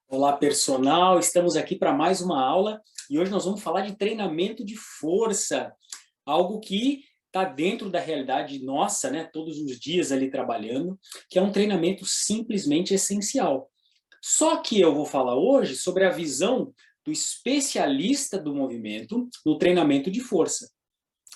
Olá, personal! Estamos aqui para mais uma aula e hoje nós vamos falar de treinamento de força, algo que está dentro da realidade nossa, né? Todos os dias ali trabalhando, que é um treinamento simplesmente essencial. Só que eu vou falar hoje sobre a visão do especialista do movimento no treinamento de força.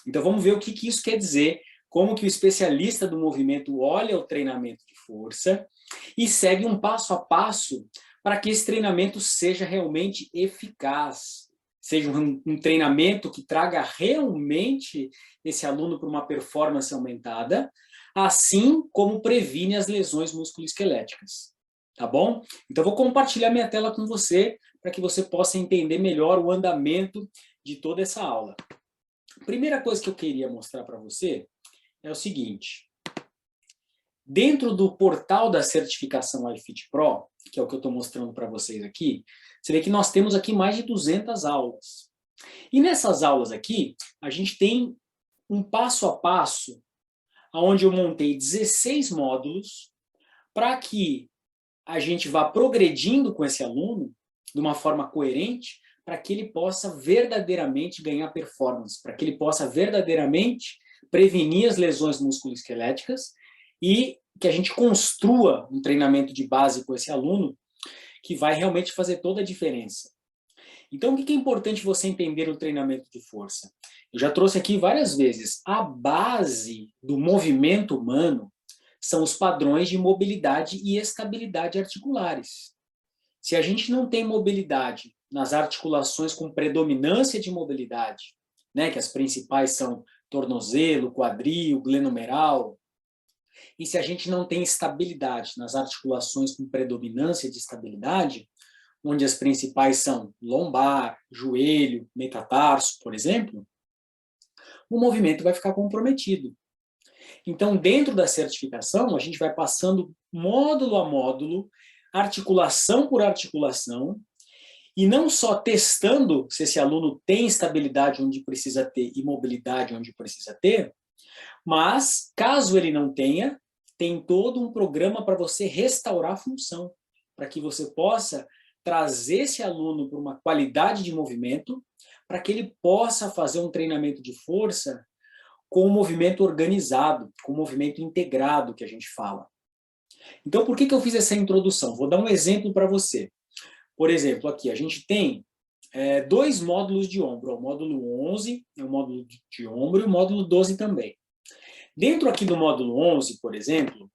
Então vamos ver o que isso quer dizer, como que o especialista do movimento olha o treinamento de força e segue um passo a passo para que esse treinamento seja realmente eficaz, seja um treinamento que traga realmente esse aluno para uma performance aumentada, assim como previne as lesões musculoesqueléticas. Tá bom? Então vou compartilhar minha tela com você para que você possa entender melhor o andamento de toda essa aula. A primeira coisa que eu queria mostrar para você é o seguinte. Dentro do portal da certificação iFit Pro, que é o que eu estou mostrando para vocês aqui, você vê que nós temos aqui mais de 200 aulas. E nessas aulas aqui, a gente tem um passo a passo, onde eu montei 16 módulos, para que a gente vá progredindo com esse aluno de uma forma coerente, para que ele possa verdadeiramente ganhar performance, para que ele possa verdadeiramente prevenir as lesões musculoesqueléticas e que a gente construa um treinamento de base com esse aluno que vai realmente fazer toda a diferença. Então, o que é importante você entender o treinamento de força? Eu já trouxe aqui várias vezes, a base do movimento humano são os padrões de mobilidade e estabilidade articulares. Se a gente não tem mobilidade nas articulações com predominância de mobilidade, né, que as principais são tornozelo, quadril, glenomeral, e se a gente não tem estabilidade nas articulações com predominância de estabilidade, onde as principais são lombar, joelho, metatarso, por exemplo, o movimento vai ficar comprometido. Então, dentro da certificação, a gente vai passando módulo a módulo, articulação por articulação, e não só testando se esse aluno tem estabilidade onde precisa ter e mobilidade onde precisa ter, mas, caso ele não tenha, tem todo um programa para você restaurar a função, para que você possa trazer esse aluno para uma qualidade de movimento, para que ele possa fazer um treinamento de força com um movimento organizado, com um movimento integrado, que a gente fala. Então, por que eu fiz essa introdução? Vou dar um exemplo para você. Por exemplo, aqui a gente tem dois módulos de ombro. O módulo 11 é o módulo de ombro e o módulo 12 também. Dentro aqui do módulo 11, por exemplo,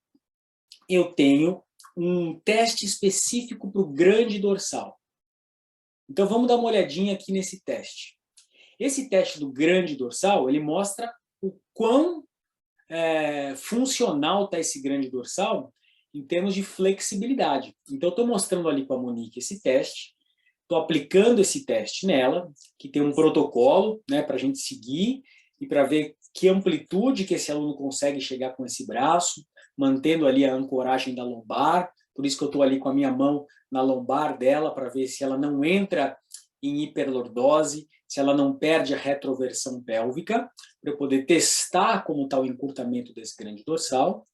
eu tenho um teste específico para o grande dorsal. Então, vamos dar uma olhadinha aqui nesse teste. Esse teste do grande dorsal, ele mostra o quão funcional está esse grande dorsal em termos de flexibilidade. Então, eu estou mostrando ali para a Monique esse teste, estou aplicando esse teste nela, que tem um protocolo, né, para a gente seguir e para ver que amplitude que esse aluno consegue chegar com esse braço, mantendo ali a ancoragem da lombar. Por isso que eu estou ali com a minha mão na lombar dela, para ver se ela não entra em hiperlordose, se ela não perde a retroversão pélvica, para eu poder testar como está o encurtamento desse grande dorsal.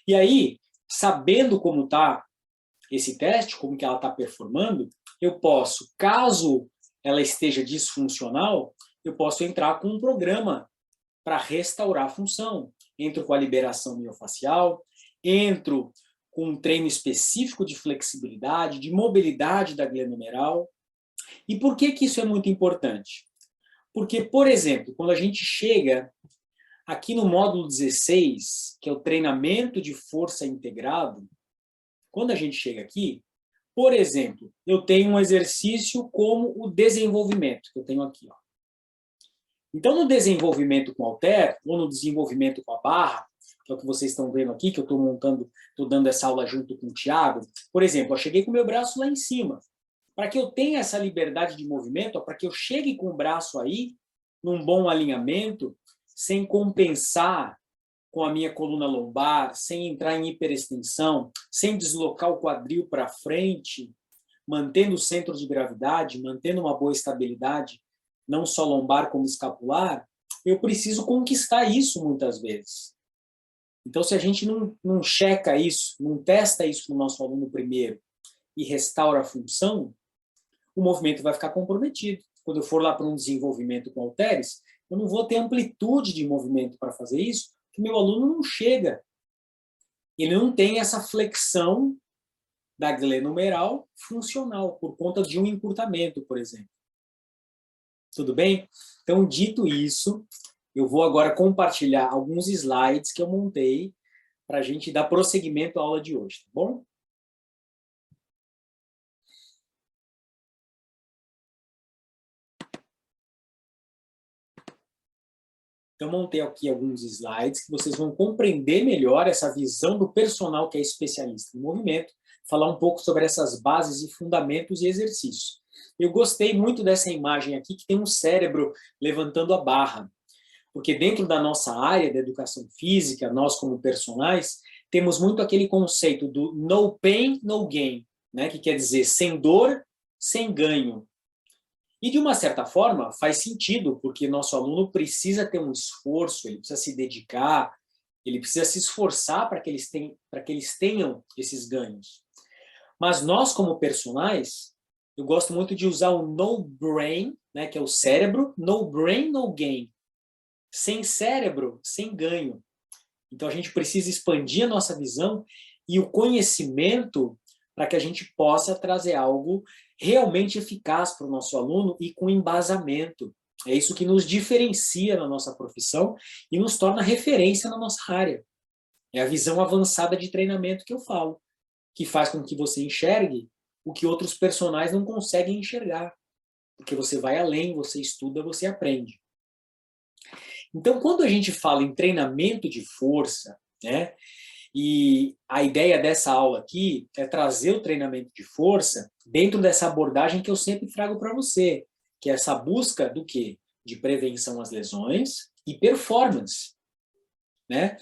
E aí, sabendo como está esse teste, como que ela está performando, eu posso, caso ela esteja disfuncional, eu posso entrar com um programa para restaurar a função. Entro com a liberação miofacial, entro com um treino específico de flexibilidade, de mobilidade da glenomeral. E por que isso é muito importante? Porque, por exemplo, quando a gente chega aqui no módulo 16, que é o treinamento de força integrado, quando a gente chega aqui, por exemplo, eu tenho um exercício como o desenvolvimento, que eu tenho aqui. Ó. Então, no desenvolvimento com halter, ou no desenvolvimento com a barra, que é o que vocês estão vendo aqui, que eu estou montando, estou dando essa aula junto com o Thiago, por exemplo, eu cheguei com o meu braço lá em cima. Para que eu tenha essa liberdade de movimento, para que eu chegue com o braço aí, num bom alinhamento, sem compensar com a minha coluna lombar, sem entrar em hiperextensão, sem deslocar o quadril para frente, mantendo o centro de gravidade, mantendo uma boa estabilidade, não só lombar como escapular, eu preciso conquistar isso muitas vezes. Então, se a gente não checa isso, não testa isso no nosso aluno primeiro, e restaura a função, o movimento vai ficar comprometido. Quando eu for lá para um desenvolvimento com halteres, eu não vou ter amplitude de movimento para fazer isso, porque meu aluno não chega. Ele não tem essa flexão da glenohumeral funcional, por conta de um encurtamento, por exemplo. Tudo bem? Então, dito isso, eu vou agora compartilhar alguns slides que eu montei para a gente dar prosseguimento à aula de hoje, tá bom? Então, montei aqui alguns slides que vocês vão compreender melhor essa visão do personal que é especialista em movimento, falar um pouco sobre essas bases e fundamentos e exercícios. Eu gostei muito dessa imagem aqui, que tem um cérebro levantando a barra, porque dentro da nossa área da educação física, nós como personagens, temos muito aquele conceito do no pain, no gain, né? Que quer dizer sem dor, sem ganho. E, de uma certa forma, faz sentido, porque nosso aluno precisa ter um esforço, ele precisa se dedicar, ele precisa se esforçar para que eles tenham esses ganhos. Mas nós, como personagens, eu gosto muito de usar o no brain, né, que é o cérebro, no brain, no gain. Sem cérebro, sem ganho. Então, a gente precisa expandir a nossa visão e o conhecimento para que a gente possa trazer algo realmente eficaz para o nosso aluno e com embasamento. É isso que nos diferencia na nossa profissão e nos torna referência na nossa área. É a visão avançada de treinamento que eu falo, que faz com que você enxergue o que outros personagens não conseguem enxergar. Porque você vai além, você estuda, você aprende. Então, quando a gente fala em treinamento de força, né, e a ideia dessa aula aqui é trazer o treinamento de força dentro dessa abordagem que eu sempre trago para você, que é essa busca do quê? De prevenção às lesões e performance, né?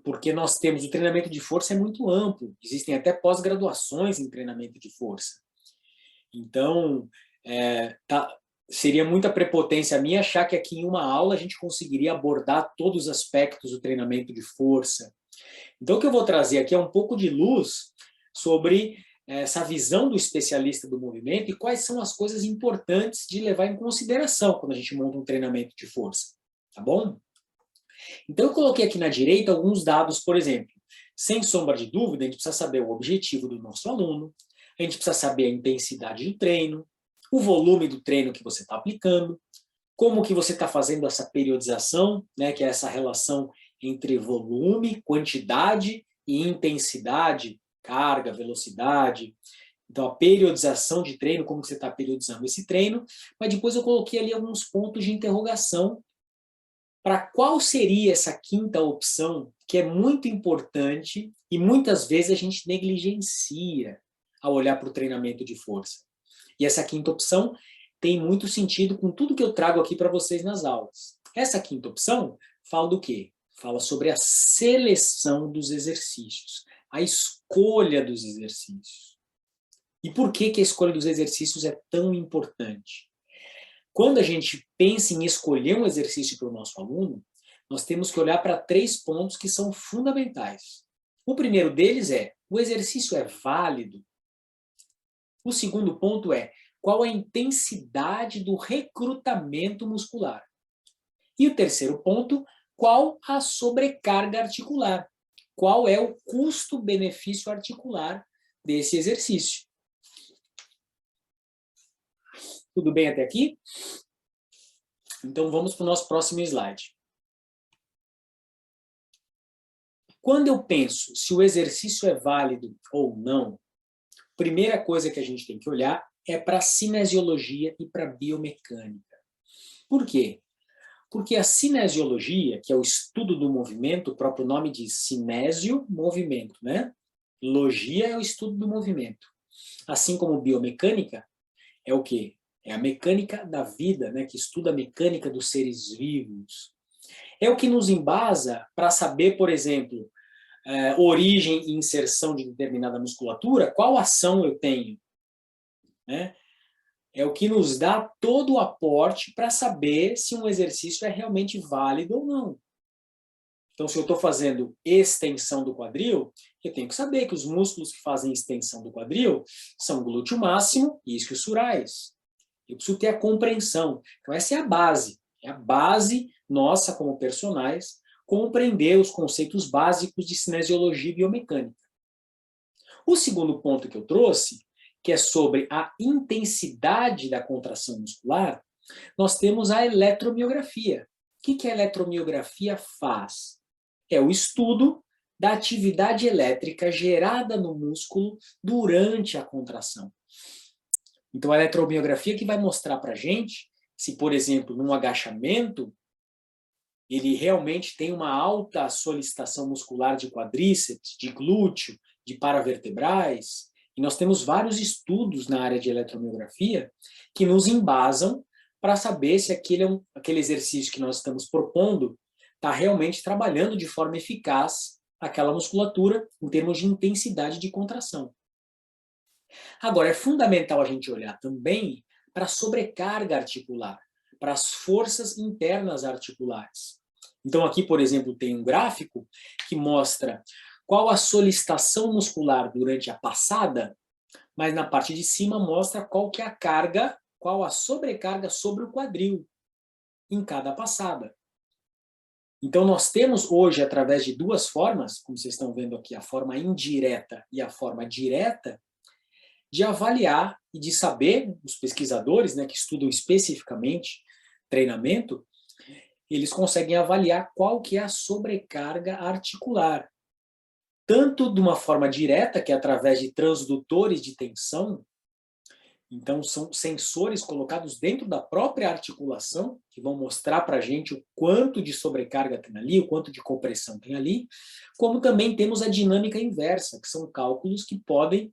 Porque nós temos o treinamento de força é muito amplo, existem até pós-graduações em treinamento de força. Então, seria muita prepotência minha achar que aqui em uma aula a gente conseguiria abordar todos os aspectos do treinamento de força. Então, o que eu vou trazer aqui é um pouco de luz sobre essa visão do especialista do movimento e quais são as coisas importantes de levar em consideração quando a gente monta um treinamento de força, tá bom? Então, eu coloquei aqui na direita alguns dados, por exemplo. Sem sombra de dúvida, a gente precisa saber o objetivo do nosso aluno, a gente precisa saber a intensidade do treino, o volume do treino que você está aplicando, como que você está fazendo essa periodização, né, que é essa relação entre volume, quantidade e intensidade, carga, velocidade. Então, a periodização de treino, como você está periodizando esse treino, mas depois eu coloquei ali alguns pontos de interrogação para qual seria essa quinta opção, que é muito importante e muitas vezes a gente negligencia ao olhar para o treinamento de força. E essa quinta opção tem muito sentido com tudo que eu trago aqui para vocês nas aulas. Essa quinta opção fala do quê? Fala sobre a seleção dos exercícios, a escolha dos exercícios. E por que a escolha dos exercícios é tão importante? Quando a gente pensa em escolher um exercício para o nosso aluno, nós temos que olhar para 3 pontos que são fundamentais. O primeiro deles é, o exercício é válido? O segundo ponto é, qual a intensidade do recrutamento muscular? E o terceiro ponto, qual a sobrecarga articular? Qual é o custo-benefício articular desse exercício? Tudo bem até aqui? Então vamos para o nosso próximo slide. Quando eu penso se o exercício é válido ou não, a primeira coisa que a gente tem que olhar é para a cinesiologia e para a biomecânica. Por quê? Porque a cinesiologia, que é o estudo do movimento, o próprio nome diz cinésio, movimento, né? Logia é o estudo do movimento. Assim como biomecânica, é o quê? É a mecânica da vida, né? Que estuda a mecânica dos seres vivos. É o que nos embasa para saber, por exemplo, origem e inserção de determinada musculatura, qual ação eu tenho, né? É o que nos dá todo o aporte para saber se um exercício é realmente válido ou não. Então, se eu estou fazendo extensão do quadril, eu tenho que saber que os músculos que fazem extensão do quadril são o glúteo máximo e isquiosurais. Eu preciso ter a compreensão. Então, essa é a base. É a base nossa como personagens, compreender os conceitos básicos de cinesiologia e biomecânica. O segundo ponto que eu trouxe, que é sobre a intensidade da contração muscular, nós temos a eletromiografia. O que a eletromiografia faz? É o estudo da atividade elétrica gerada no músculo durante a contração. Então, a eletromiografia que vai mostrar para a gente se, por exemplo, num agachamento, ele realmente tem uma alta solicitação muscular de quadríceps, de glúteo, de paravertebrais. E nós temos vários estudos na área de eletromiografia que nos embasam para saber se aquele exercício que nós estamos propondo está realmente trabalhando de forma eficaz aquela musculatura em termos de intensidade de contração. Agora, é fundamental a gente olhar também para a sobrecarga articular, para as forças internas articulares. Então, aqui, por exemplo, tem um gráfico que mostra qual a solicitação muscular durante a passada, mas na parte de cima mostra qual que é a carga, qual a sobrecarga sobre o quadril em cada passada. Então, nós temos hoje, através de duas formas, como vocês estão vendo aqui, a forma indireta e a forma direta, de avaliar e de saber, os pesquisadores, né, que estudam especificamente treinamento, eles conseguem avaliar qual que é a sobrecarga articular. Tanto de uma forma direta, que é através de transdutores de tensão, então são sensores colocados dentro da própria articulação, que vão mostrar para a gente o quanto de sobrecarga tem ali, o quanto de compressão tem ali, como também temos a dinâmica inversa, que são cálculos que podem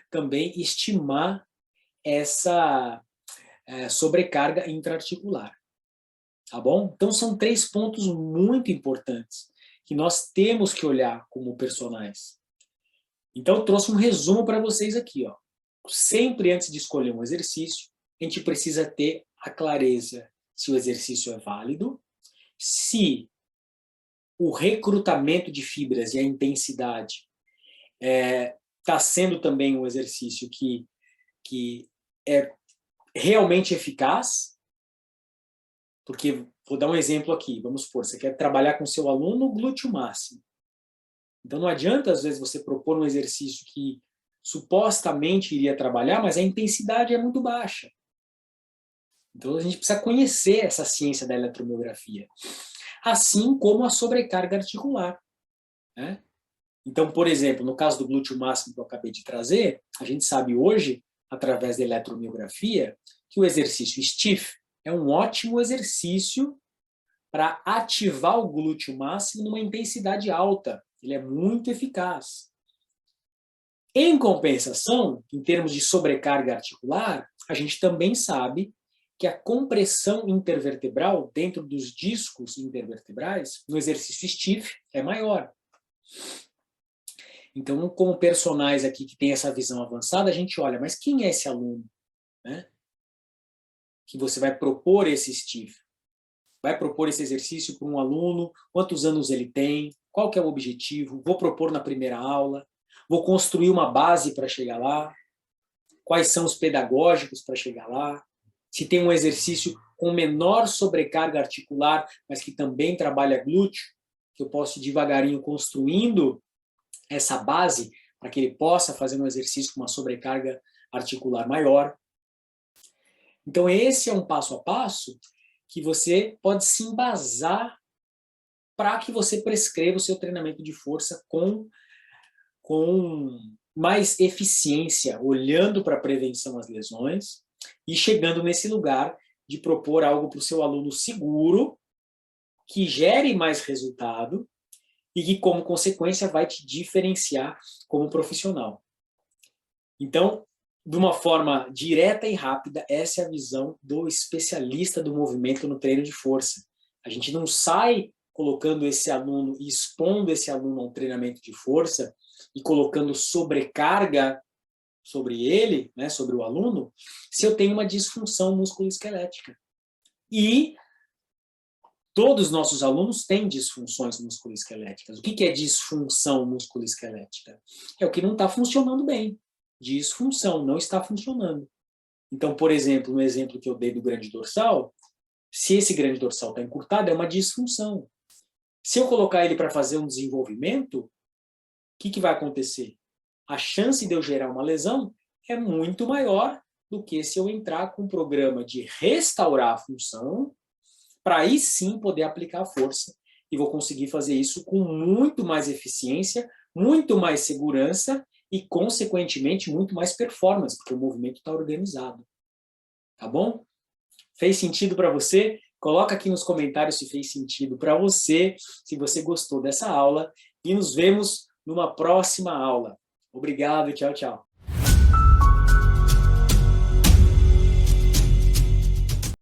também estimar essa sobrecarga intraarticular. Tá bom? Então são 3 pontos muito importantes que nós temos que olhar como personagens. Então eu trouxe um resumo para vocês aqui, ó. Sempre antes de escolher um exercício, a gente precisa ter a clareza se o exercício é válido, se o recrutamento de fibras e a intensidade está sendo também um exercício que é realmente eficaz, porque, vou dar um exemplo aqui, vamos supor, você quer trabalhar com seu aluno o glúteo máximo. Então não adianta, às vezes, você propor um exercício que supostamente iria trabalhar, mas a intensidade é muito baixa. Então a gente precisa conhecer essa ciência da eletromiografia. Assim como a sobrecarga articular, né? Então, por exemplo, no caso do glúteo máximo que eu acabei de trazer, a gente sabe hoje, através da eletromiografia, que o exercício stiff é um ótimo exercício para ativar o glúteo máximo numa intensidade alta. Ele é muito eficaz. Em compensação, em termos de sobrecarga articular, a gente também sabe que a compressão intervertebral dentro dos discos intervertebrais, no exercício stiff, é maior. Então, como personagens aqui que tem essa visão avançada, a gente olha, mas quem é esse aluno, né, que você vai propor esse stiff? Vai propor esse exercício para um aluno, quantos anos ele tem, qual que é o objetivo, vou propor na primeira aula, vou construir uma base para chegar lá, quais são os pedagógicos para chegar lá, se tem um exercício com menor sobrecarga articular, mas que também trabalha glúteo, que eu posso ir devagarinho construindo essa base para que ele possa fazer um exercício com uma sobrecarga articular maior. Então esse é um passo a passo que você pode se embasar para que você prescreva o seu treinamento de força com mais eficiência, olhando para a prevenção às lesões e chegando nesse lugar de propor algo para o seu aluno seguro, que gere mais resultado e que, como consequência, vai te diferenciar como profissional. Então, de uma forma direta e rápida, essa é a visão do especialista do movimento no treino de força. A gente não sai colocando esse aluno e expondo esse aluno a um treinamento de força e colocando sobrecarga sobre ele, né, sobre o aluno, se eu tenho uma disfunção musculoesquelética. E Todos os nossos alunos têm disfunções musculoesqueléticas. O que é disfunção musculoesquelética? É o que não está funcionando bem. Disfunção, não está funcionando. Então, por exemplo, no exemplo que eu dei do grande dorsal, se esse grande dorsal está encurtado, é uma disfunção. Se eu colocar ele para fazer um desenvolvimento, o que vai acontecer? A chance de eu gerar uma lesão é muito maior do que se eu entrar com um programa de restaurar a função, para aí sim poder aplicar a força. E vou conseguir fazer isso com muito mais eficiência, muito mais segurança e, consequentemente, muito mais performance, porque o movimento está organizado. Tá bom? Fez sentido para você? Coloca aqui nos comentários se fez sentido para você, se você gostou dessa aula, e nos vemos numa próxima aula. Obrigado, tchau, tchau.